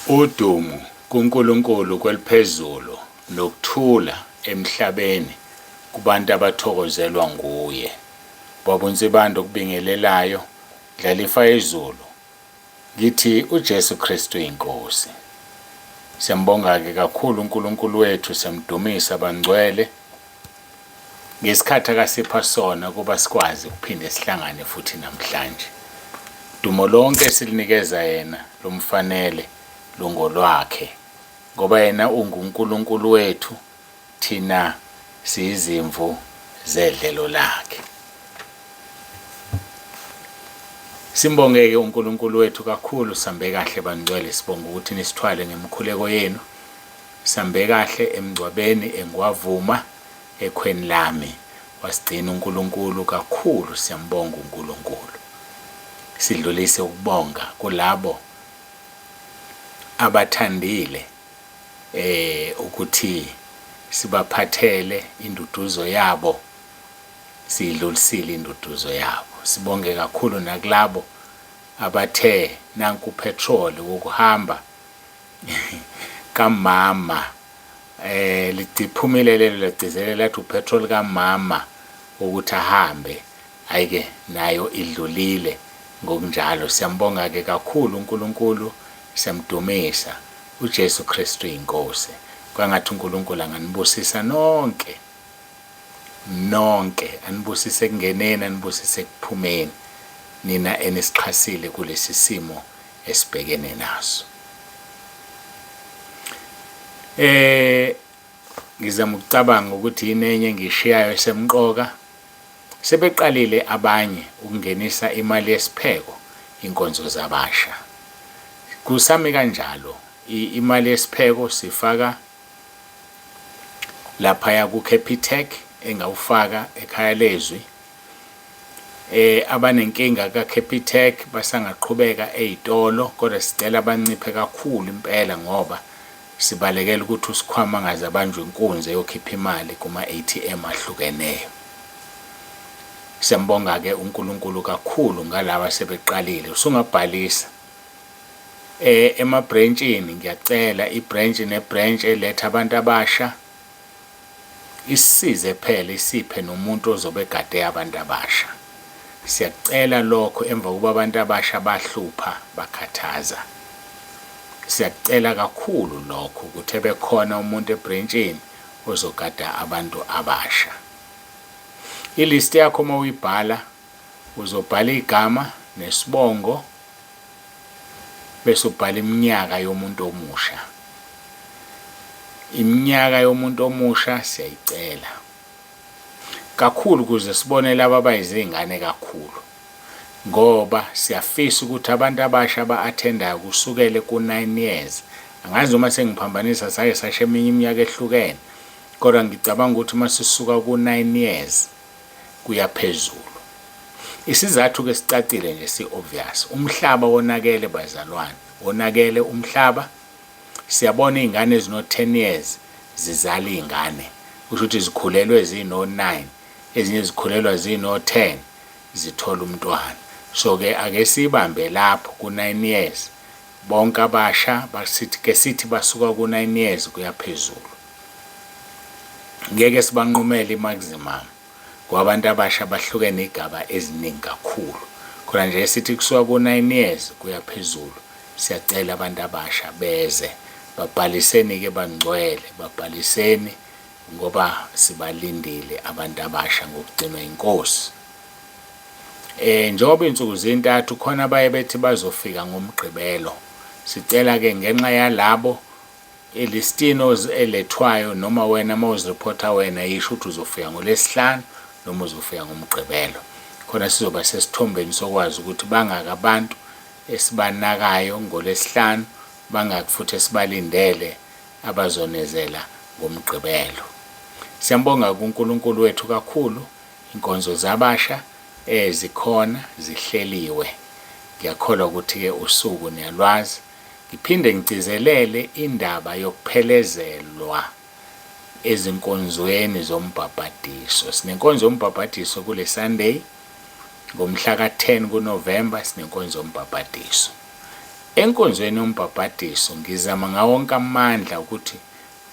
Udumo kuNkulunkulu kweliphezulu nokuthula emhlabeni kubantu abathokozelwa nguye. Babonsibando okubingelelayo dlalifa izulu. Ngithi uJesu Kristu Inkonzi. Siyambonga ke kakhulu uNkulunkulu wethu, siyamdumisa bangcwele. Ngesikhathi akasipha sona kuba sikwazi ukuphinde sihlangane futhi namhlanje. Dumo lonke silinikeza yena lomfanele lungolwakhe ngoba yena unguNkulunkulu wethu, thina siyizimvu zedlelo lakhe. Simbongeke uNkulunkulu wethu kakhulu, sambe kahle bangcwele, sibonga ukuthi nisithwale ngemkhuleko yenu. Sambe kahle emgcwabeni engwavuma ekhweni lami, wasigcina uNkulunkulu kakhulu, siyambonga uNkulunkulu. Sidlulise ukubonga kulabo abathandile ukuthi sibaphathele induduzo yabo, sidlulisile induduzo yabo. Sibonge kakhulu nakulabo abathe nanku petrol wokuhamba kamama, liphumile lelo legcizelela lathi upetrol kamama ukuthi ahambe, ayike nayo idlulile ngokunjalo. Siyambonga ke kakhulu uNkulunkulu, siyamdumisa uJesu Kristu Inkonzi. Kwangathi uNkulunkulu anganibusisa nonke, anibusise kungeneni, anibusise kuphumeni, nina enisichasile kulesi simo esibhekene naso. Ngizama ukucabanga ukuthi inenye ngishiyayo semqoka. Sebeqalile abanye ukungenisa imali yesipheko inkonzo zabasha. Kusami kanjalo, imali yesipheko sifaka lapha ku Capitec engawufaka ekhaya lezwi. Abanenkinga ka Capitec basangaqhubeka ezitolo, kodwa sicela abanciphe kakhulu impela ngoba sibalekela ukuthi usikhwama ngaze abanjwe inkunzi yokhipha imali kuma ATM ahlukeneyo. Siyambonga ke uNkulunkulu kakhulu ngalabo sebeqalile. Usungabhalisa emabranchini, ngiyacela ibranch nebranch eletha abantu abasha isize phela, isiphe nomuntu ozobe gade abantu abasha. Siyacela lokho emva kuba abantu abasha bahlupha bakhathaza. Siyacela kakhulu lokho ukuthi bekhona umuntu ebranchini ozogada abantu abasha. Ilist yakho mawuyibhala uzobhala igama nesibongo bese ubhala iminyaka yomuntu omusha. Iminyaka yomuntu omusha siyayicela kakhulu ukuze sibone laba abayizingane kakhulu, ngoba siyafisa ukuthi abantu abasha ba-attendayo kusukele ku9 years. Angazi uma sengiphambanisa sake sashe eminye iminyaka ehlukene, kodwa ngicabanga ukuthi masisuka ku9 years kuya phezulu. Isizathu ke sicacile nje, si-obvious. Umhlaba wonakele bazalwane, wonakele umhlaba. Siyabona izingane ezino10 years zizala izingane, kusho ukuthi zikhulelwe zino9, ezinye zikhulelwa zino10 zithola umntwana. So ke ake sibambe lapho ku9 years. Bonke abasha sithi basuka ku9 years kuya phezulu. Ngeke sibanqumele maximum ngoba abantu abasha bahlukene igaba eziningi kakhulu. Khona nje sithi kusuka ku9 years kuya phezulu. Siyacela abantu abasha beze babhaliseni ke bangcwele, babhaliseni ngoba sibalindile abantu abasha ngokugcinwa iNkosi. Njengoba insuku zintathu khona abaye bethi bazofika ngomgqibelo. Sicela ke ngenxa yalabo elistino elethwayo, noma wena mawuzireporta wena yisho ukuthi uzofika ngoLesihlanu noma uzofika ngomgqibelo, khona sizoba sesithombeni sokwazi ukuthi bangaka abantu esibanakayo ngoLesihlanu, bangaka futhi esibalindele abazonezela ngomgqibelo. Siyambonga kuNkulunkulu wethu kakhulu, inkonzo zabasha zikhona zihleliwe. Ngiyakholwa ukuthi ke usuku niyalwazi. Ngiphinde ngicizelele indaba yokuphelezelwa ezinkonzweni zombhabhadiso. Sinenkonzo yombhabhadiso kule Sunday ngomhla ka10 kuNovember, sinenkonzo yombhabhadiso. Enkonzweni yombhabhadiso ngizama ngawonke amandla ukuthi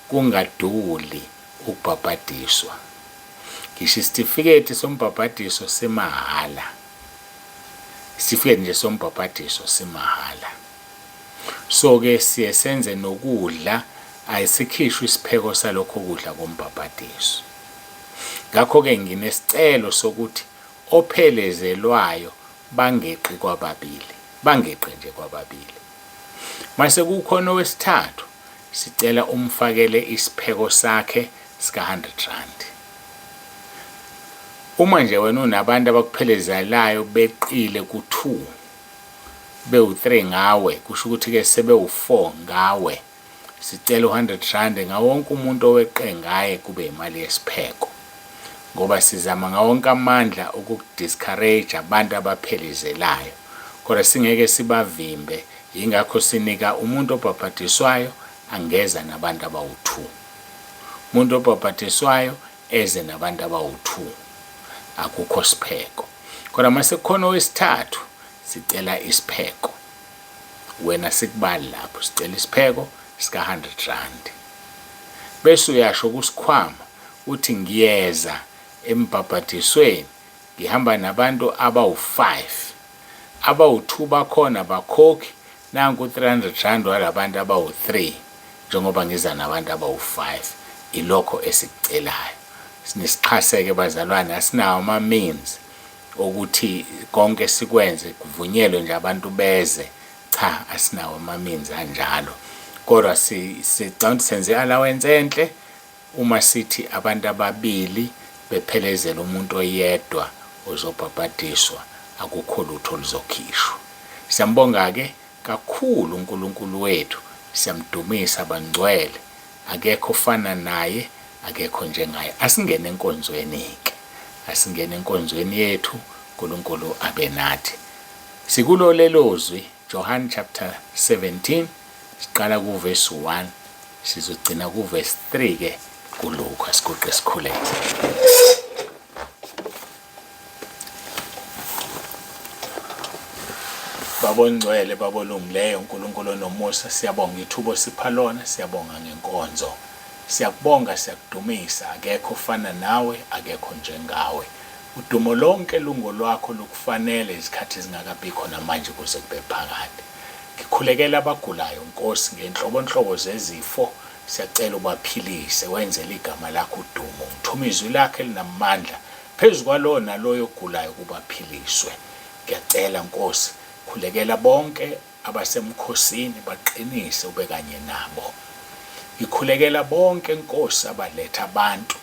kungaduli ukubhabhadiswa. Ngisho isitifiketi sombhabhadiso semahhala. Isitifiketi nje sombhabhadiso semahhala. So-ke siye senze nokudla, ayisikhishwe isipheko salokho kudla kombhabhadiso. Ngakho-ke nginesicelo sokuthi ophelezelwayo bangeqi kwababili. Bangeqe nje kwababili. Mase kukhona owesithathu, sicela umfakele isipheko sakhe sika R100. Uma nje wena unabantu abakuphelezelayo beqile ku2, bewu3 ngawe, kusho ukuthi-ke sebewu4 ngawe, sicela R100 ngawonke umuntu oweqe ngaye kube imali yesipheko. Ngoba sizama ngawonke amandla ukudiscourage abantu abaphelezelayo. Kodwa singeke sibavimbe, ingakho sinika umuntu obhabhadiswayo angeza nabantu abawu2. Umuntu obhabhadiswayo eze nabantu abawu2. Akukho sipheko. Kodwa mase kukhona owesithathu, sicela isipheko. Wena sikubali lapho, sicela isipheko sika R100. Bese uyasho kusikhwama uthi ngiyeza embhabhadisweni, ngihamba nabantu abawu5. Abawu2 bakhona bakhokhi, nanku R300 walabantu abawu3, njengoba ngiza nabantu abawu5. Ilokho esikucelayo. Sinisichaseke bazalwane, asinawo ama means ukuthi konke sikwenze kuvunyelwe nje abantu beze. Cha, asinawo ama means anjalo. Kodwa sicela senze allowance enhle uma sithi abantu ababili bephelezela umuntu oyedwa ozobhabhadiswa, akukho lutho luzokhishwa. Siyambonga-ke kakhulu uNkulunkulu wethu, siyamdumisa bangcwele, akekho ofana naye, akekho njengaye. Asingene enkonzweni-ke, asingene enkonzweni yethu, uNkulunkulu abe nathi. Sikulo lelozwi John chapter 17, siqala kuverse 1, sizogcina kuverse 3-ke kuLuka. Siguqe sikhuleke. Babongcwele babolungileyo, uNkulunkulu nomusa, siyabonga ithubo sipha lona, siyabonga ngenkonzo. Siyakubonga, siyakudumisa, akekho ofana nawe, akekho njengawe. Udumo lonke lungo lwakho lukufanele izikhathi zingakabikho namanje kuze kube phakade. Ngikhulekela abagulayo Nkosi ngenhlobonhlobo zezifo, siyacela ubaphilise, wenzele igama lakho udumo. Ngithuma izwi lakhe linamandla phezu kwalowo naloyo ogulayo kubaphiliswe. Ngiyacela Nkosi, khulekela bonke abasemkhosini baqinise ube kanye nabo. Ngikhulekela bonke Nkosi abaletha abantu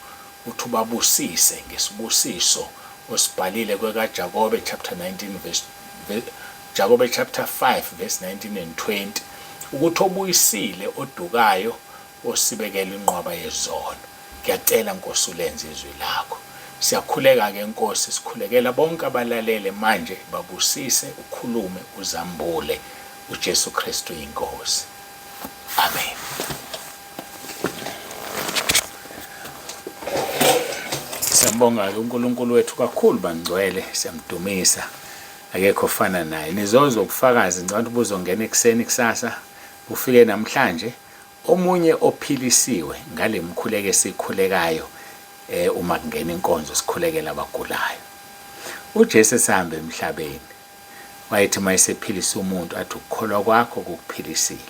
uthi ubabusise ngesibusiso osibhalile kwekaJakobe chapter 19 Jakobe chapter 5 verse 19 and 20, ukuthi obuyisile odukayo osibekela inqwaba yezono. Ngiyacela Nkosi ulenze izwi lakho. Siyakhuleka-ke Nkosi, sikhulekela bonke abalalele manje, babusise, ukhulume, uzambule. UJesu Kristu Inkosi. Amen. Siyambonga-ke uNkulunkulu wethu kakhulu bangcwele, siyamdumisa, akekho ofana naye. Nizozo ubufakazi ngicela ubuzongena ekuseni kusasa, ufike namhlanje omunye ophilisiwe ngale mkhuleko esikhulekayo uma kungena inkonzo sikhulekela abagulayo. UJesu esahambe emhlabeni wayethi mayesephilisa umuntu athi ukukholwa kwakho kukuphilisile.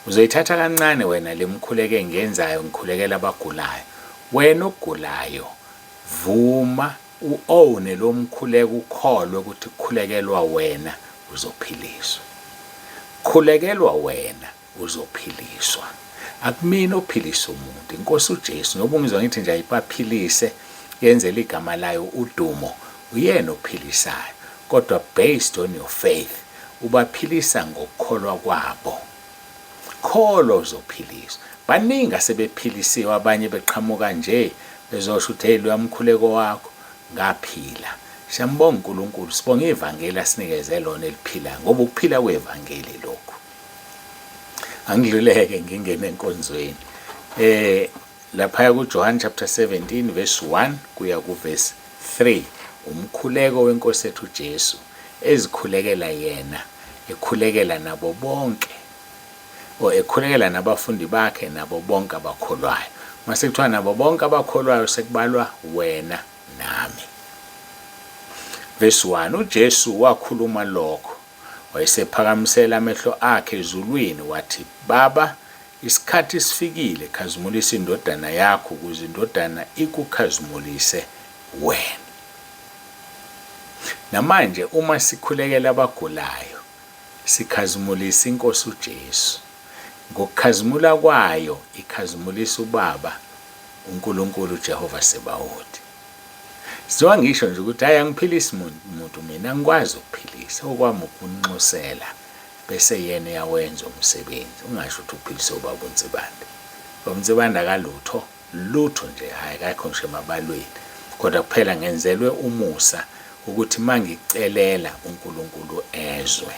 Uzoyithatha kancane wena le mkhuleko engenzayo ngikhulekela abagulayo. Wena ogulayo vuma uone lo mkhuleko, ukholwe ukuthi kukhulekelwa wena uzophiliswa. Khulekelwa wena uzophiliswa. Akumina ophilisa umuntu, Inkosi uJesu, ngoba ungizwa ngithi nje ayipaphilise yenzele igama layo udumo, uyena ophilisayo. Kodwa based on your faith ubaphilisa ngokukholwa kwabo. Kholo uzophiliswa. Baningi asebephilisiwe, abanye beqhamuka nje bezosho ukuthi hey lo mkhuleko wakho ngaphila. Siyambonga uNkulunkulu, sibonga ivangeli asinikeze lona eliphilayo, ngoba ukuphila kwevangeli lokho. Angidluleke ngingene enkonzweni. Lapha kuJohn chapter 17 verse 1 kuya kuverse 3, umkhuleko weNkosi yethu uJesu ezikhulekela yena ekhulekela nabo bonke, ekhulekela nabafundi bakhe nabo bonke abakholwayo. Mase kuthiwa nabo bonke abakholwayo sekubalwa wena nami. Verse 1, uJesu wakhuluma lokho, wayesephakamisela amehlo akhe ezulwini wathi, Baba, isikhathi sifikile, khazimulisa indodana yakho ukuze indodana ikukhazimulise wena. Namanje uma sikhulekela abagulayo, sikhazimulisa iNkosi uJesu. Ngokukhazimula kwayo ikhazimulisa uBaba uNkulunkulu Jehova Sebawothi. Sizowa ngisho nje ukuthi hayi angiphilisi umuntu mina ngikwazi ukuphilisa, okwami ukunxusela bese yena yawenza umsebenzi. Ungasho ukuthi uphilise uBaba uNtsibande. uNtsibande akalutho, lutho nje hayi akakho nje emabalweni. Kodwa kuphela ngenzelwe umusa ukuthi mangicelela uNkulunkulu ezwe.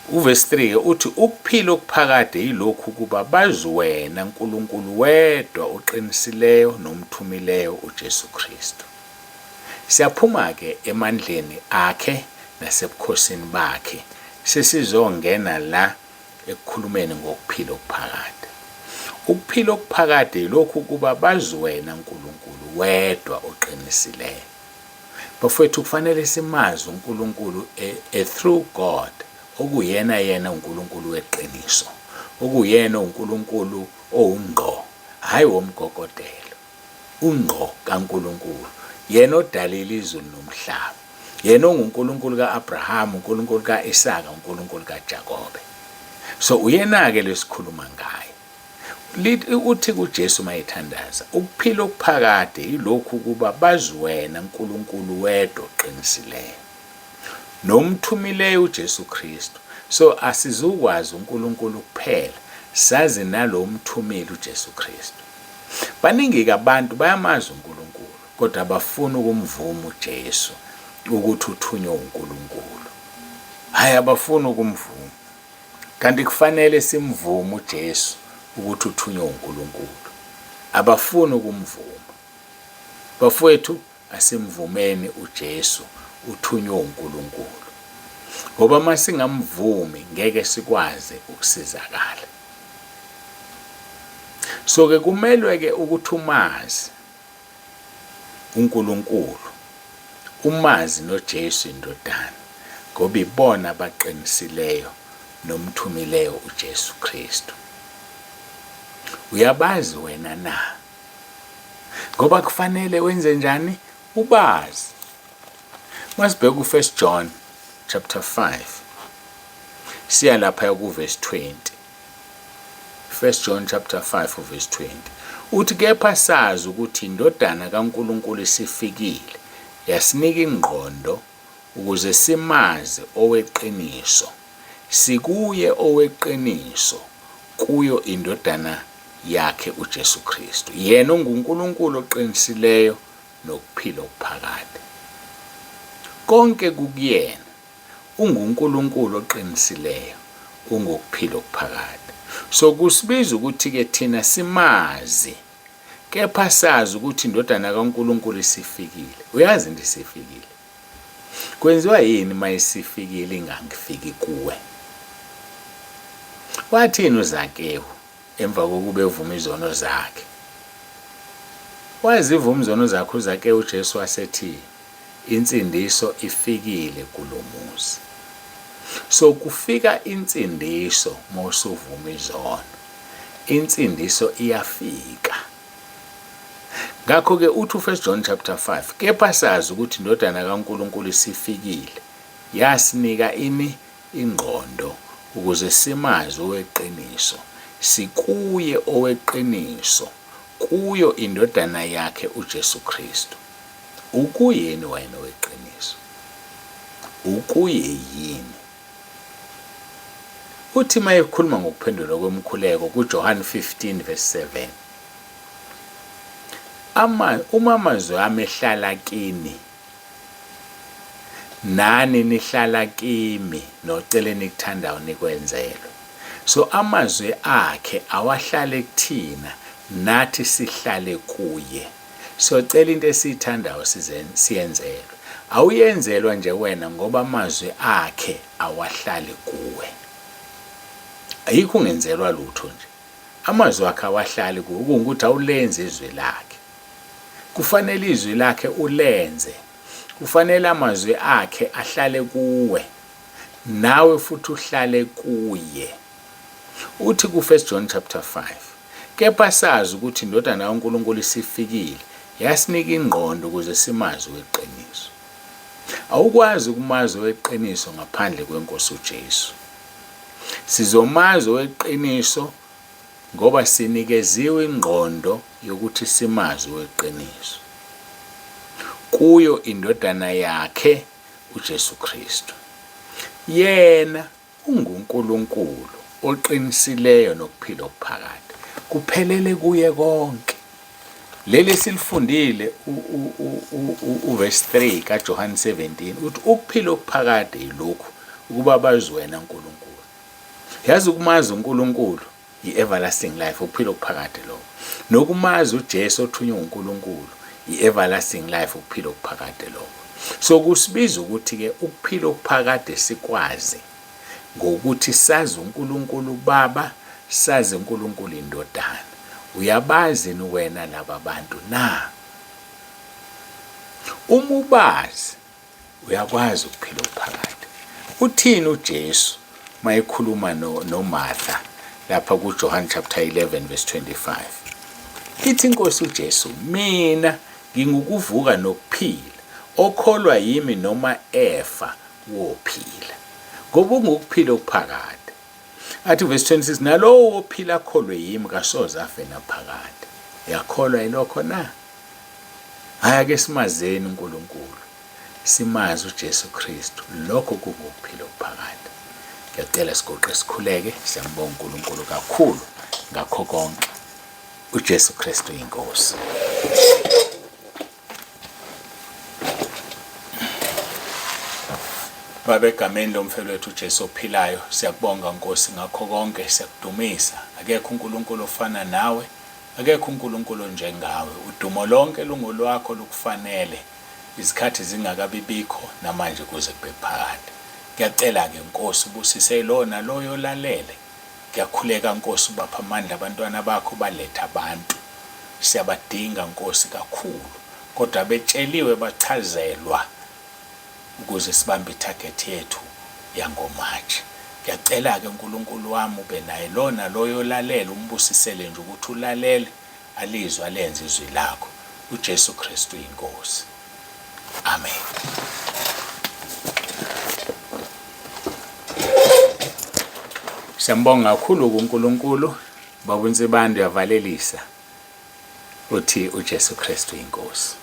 Verse 3 uthi ukuphila okuphakade yilokhu kuba bazi wena uNkulunkulu wedwa oqinisileyo nomthumileyo uJesu Kristu. Siyaphuma ke emandleni akhe nasebukhosini bakhe sesizongena la ekukhulumeni ngokuphila okuphakade. Ukuphila okuphakade yilokhu kuba bazi wena uNkulunkulu wedwa oqinisileyo. Bafowethu kufanele simazi uNkulunkulu through God. Okuyena uNkulunkulu weqiniso, okuyena uNkulunkulu ongqo, hayi womgogotelo, ungqo kaNkulunkulu, yena odalile izulu nomhlaba, yena onguNkulunkulu kaAbraham, uNkulunkulu kaIsaka, uNkulunkulu kaJakobe. So uyena ke lesikhuluma ngaye. Uthi kuJesu mayithandaza, ukuphila okuphakade yilokhu kuba bazi wena uNkulunkulu wedwa oqinisileyo nomthumileyo uJesu Kristu. So asizukwazi uNkulunkulu kuphela, sazi nalo mthumile uJesu Kristu. Baningi abantu bayamazi uNkulunkulu kodwa abafuna ukumvuma uJesu ukuthi uthunywe uNkulunkulu. Hayi abafuna ukumvuma. Kanti kufanele simvume uJesu ukuthi uthunywe uNkulunkulu. Abafuna ukumvuma. Bafowethu asimvumeni uJesu uthunywe uNkulunkulu. Ngoba masingamvumi ngeke sikwazi ukusizakala. So ke kumelwe ke ukuthi umazi uNkulunkulu, umazi noJesu indodana, ngoba ibona abaqinisileyo nomthumileyo uJesu Kristu. Uyabazi wena na? Ngoba kufanele wenze njani? Ubazi. Masibheka u1 John chapter 5. Siya lapha ku verse 20. 1 John chapter 5 verse 20. Uthi kepha sazi ukuthi indodana kaNkulunkulu isifikile, yasinika ingqondo ukuze simazi oweqiniso. Sikuye oweqiniso kuyo indodana yakhe uJesu Kristu. Yena unguNkulunkulu oqinisileyo nokuphila okuphakade. Konke kukuyena. UnguNkulunkulu oqinisileyo, ungokuphila okuphakade. So kusibiza ukuthi ke thina simazi, kepha sazi ukuthi indodana kaNkulunkulu isifikile. Uyazi into isifikile. Kwenziwa yini mayisifikile ingangifiki kuwe? Wathini uZakewu emva kokuba evuma izono zakhe? Wazivuma izono zakhe uZakewu, uJesu wasethi insindiso ifikile kulomuzi. So kufika insindiso mosuvuma izono. Insindiso iyafika. Ngakho ke uthi u1 John chapter 5, kepha sazi ukuthi indodana kaNkulunkulu isifikile, yasinika ini ingqondo ukuze simazi oweqiniso. Sikuye oweqiniso kuyo indodana yakhe uJesu Kristu. Ukuyeni wena oweqiniso? Ukuye yini? Uthi mayekhuluma ngokuphendula kwemkhuleko kuJohn 15 verse 7. Uma amazwi ami ehlala kini, nani nihlala kimi, nocela nikuthandayo nikwenzelwe. So amazwi akhe awahlale kuthina, nathi sihlale kuye. Siyocela into esiyithandayo siyenzelwe. awuyenzelwa nje wena ngoba amazwi akhe awahlali kuwe. Ayikho ungenzelwa lutho nje, amazwi akhe awahlali kuwe, ukuthi awulenze izwi lakhe. Kufanele izwi lakhe ulenze, kufanele amazwi akhe ahlale kuwe, nawe futhi uhlale kuye. Uthi ku1 John chapter 5, kepha sazi ukuthi indodana kaNkulunkulu isifikile yasinika ingqondo ukuze simazi weqiniso. Awukwazi ukumazi weqiniso ngaphandle kweNkosi uJesu. Sizomazi weqiniso ngoba sinikeziwe ingqondo yokuthi simazi weqiniso kuyo indodana yakhe uJesu Kristu. Yena unguNkulunkulu oqinisileyo nokuphila okuphakade, kuphelele kuye konke. Leli silifundile uverse 3 kaJohane 17 uthi ukuphila okuphakade yilokhu, ukuba bazi wena uNkulunkulu. Yazi ukumazi uNkulunkulu i-everlasting life, ukuphila okuphakade lokho. Nokumazi uJesu othunywe uNkulunkulu i-everlasting life, ukuphila okuphakade lokho. So kusibiza ukuthi ke ukuphila okuphakade sikwazi ngokuthi sazi uNkulunkulu Baba, sazi uNkulunkulu Indodana. Uyabazi wena laba bantu na? Uma ubazi uyakwazi ukuphila okuphakade. Uthini uJesu mayekhuluma noMartha lapha kuJohane chapter 11 verse 25? Ithi iNkosi uJesu, mina ngingukuvuka nokuphila, okholwa yimi noma efa wophila. Ngoba ungukuphila okuphakade. Athi verse 26, nalowo wophila akholwe yimi kasoze afe naphakade. Yakholwa yilokho na? Haya ke simazeni uNkulunkulu, simazi uJesu Kristu, lokho kungukuphila okuphakade. Ngiyacela sigoqe sikhuleke, siyambonga uNkulunkulu kakhulu ngakho konke. uJesu Kristu inkosi. Baba, egameni lomfelo wethu uJesu ophilayo, siyakubonga Nkosi ngakho konke, siyakudumisa. Akekho uNkulunkulu ofana nawe, akekho uNkulunkulu njengawe. Udumo lonke lungolwakho, lukufanele. Izikhathi zingakabibikho namanje kuze kube phakade. Ngiyacela ke Nkosi ubusise lona loyo olalele. Ngiyakhuleka Nkosi ubapha amandla abantwana bakho, baletha abantu. Siyabadinga Nkosi kakhulu, kodwa betsheliwe bachazelwa ukuze sibambe itarget yethu yangoMatshi. Ngiyacela ke uNkulunkulu wami ube naye lona loyo lalela, umbusisele nje ukuthi ulalele, alizwe alenze izwi lakho. uJesu Kristu inkosi. Amen. Siyambonga kakhulu kuNkulunkulu, Baba uNsibando yavalelisa uthi uJesu Kristu inkosi.